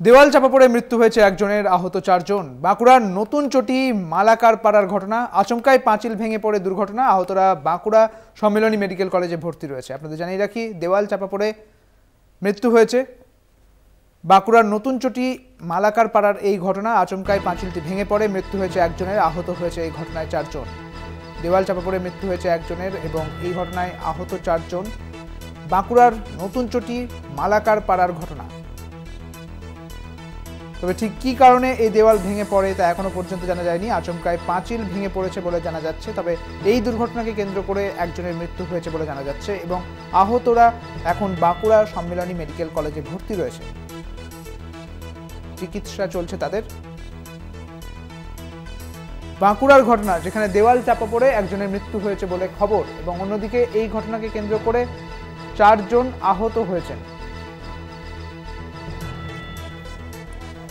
দেওয়াল চাপা পড়ে মৃত্যু হয়েছে একজনের, আহত চারজন। বাঁকুড়ার নতুন চটি মালাকার পাড়ার ঘটনা। আচমকায় পাঁচিল ভেঙে পড়ে দুর্ঘটনা। আহতরা বাঁকুড়া সম্মিলনী মেডিকেল কলেজে ভর্তি রয়েছে। আপনাদের জানিয়ে রাখি, দেওয়াল চাপা পড়ে মৃত্যু হয়েছে বাঁকুড়ার নতুন চটি মালাকার পাড়ার এই ঘটনা। আচমকায় পাঁচিলটি ভেঙে পড়ে মৃত্যু হয়েছে একজনের, আহত হয়েছে এই ঘটনায় চারজন। দেওয়াল চাপা পড়ে মৃত্যু হয়েছে একজনের এবং এই ঘটনায় আহত চারজন। বাঁকুড়ার নতুন চটি মালাকার পাড়ার ঘটনা। তবে ঠিক কী কারণে এই দেওয়াল ভেঙে পড়ে তা এখনো পর্যন্ত জানা যায়নি। আচমকায় পাঁচিল ভেঙে পড়েছে বলে জানা যাচ্ছে। তবে এই দুর্ঘটনাকে কেন্দ্র করে একজনের মৃত্যু হয়েছে বলে জানা যাচ্ছে এবং আহতরা এখন বাঁকুড়া সম্মিলনী মেডিকেল কলেজে ভর্তি রয়েছে, চিকিৎসা চলছে তাদের। বাঁকুড়ার ঘটনা, যেখানে দেওয়াল চাপা পড়ে একজনের মৃত্যু হয়েছে বলে খবর এবং অন্যদিকে এই ঘটনাকে কেন্দ্র করে চারজন আহত হয়েছেন।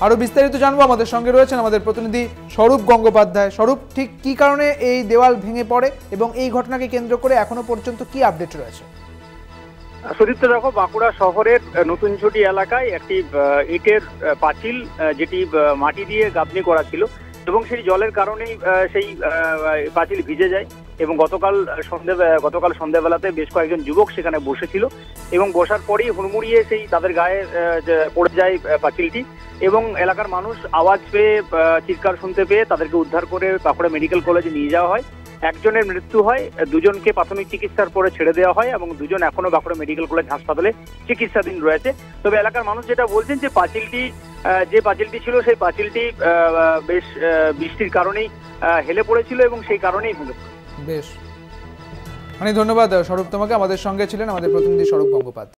আরো বিস্তারিত জানবো, আমাদের সঙ্গে রয়েছেন আমাদের প্রতিনিধি স্বরূপ গঙ্গোপাধ্যায়। স্বরূপ, ঠিক কি কারণে এই দেওয়াল ভেঙে পড়ে এবং এই ঘটনাকে কেন্দ্র করে এখনো পর্যন্ত কি আপডেট রয়েছে? সুদীপ্ত, দেখো, বাঁকুড়া শহরের নতুন চটি এলাকায় একটি ইটের পাঁচিল, যেটি মাটি দিয়ে গাঁথনি করা ছিল এবং সেই জলের কারণেই সেই পাঁচিল ভিজে যায় এবং গতকাল সন্ধ্যাবেলাতে বেশ কয়েকজন যুবক সেখানে বসেছিল এবং বসার পরেই হুড়মুড়িয়ে সেই তাদের গায়ে পড়ে যায় পাঁচিলটি এবং এলাকার মানুষ আওয়াজ পেয়ে, চিৎকার শুনতে পেয়ে তাদেরকে উদ্ধার করে বাঁকুড়া মেডিকেল কলেজে নিয়ে যাওয়া হয়। একজনের মৃত্যু হয়, দুজনকে প্রাথমিক চিকিৎসার পরে ছেড়ে দেওয়া হয় এবং দুজন এখনো বাঁকুড়া মেডিকেল কলেজ হাসপাতালে চিকিৎসাধীন রয়েছে। তবে এলাকার মানুষ যেটা বলছেন যে পাঁচিলটি ছিল, সেই পাঁচিলটি বেশ বৃষ্টির কারণেই হেলে পড়েছিল এবং সেই কারণেই ভেঙে পড়ে। বেশ, অনেক ধন্যবাদ স্বরূপ তোমাকে। আমাদের সঙ্গে ছিলেন আমাদের প্রতিনিধি স্বরূপ গঙ্গোপাধ্যায়।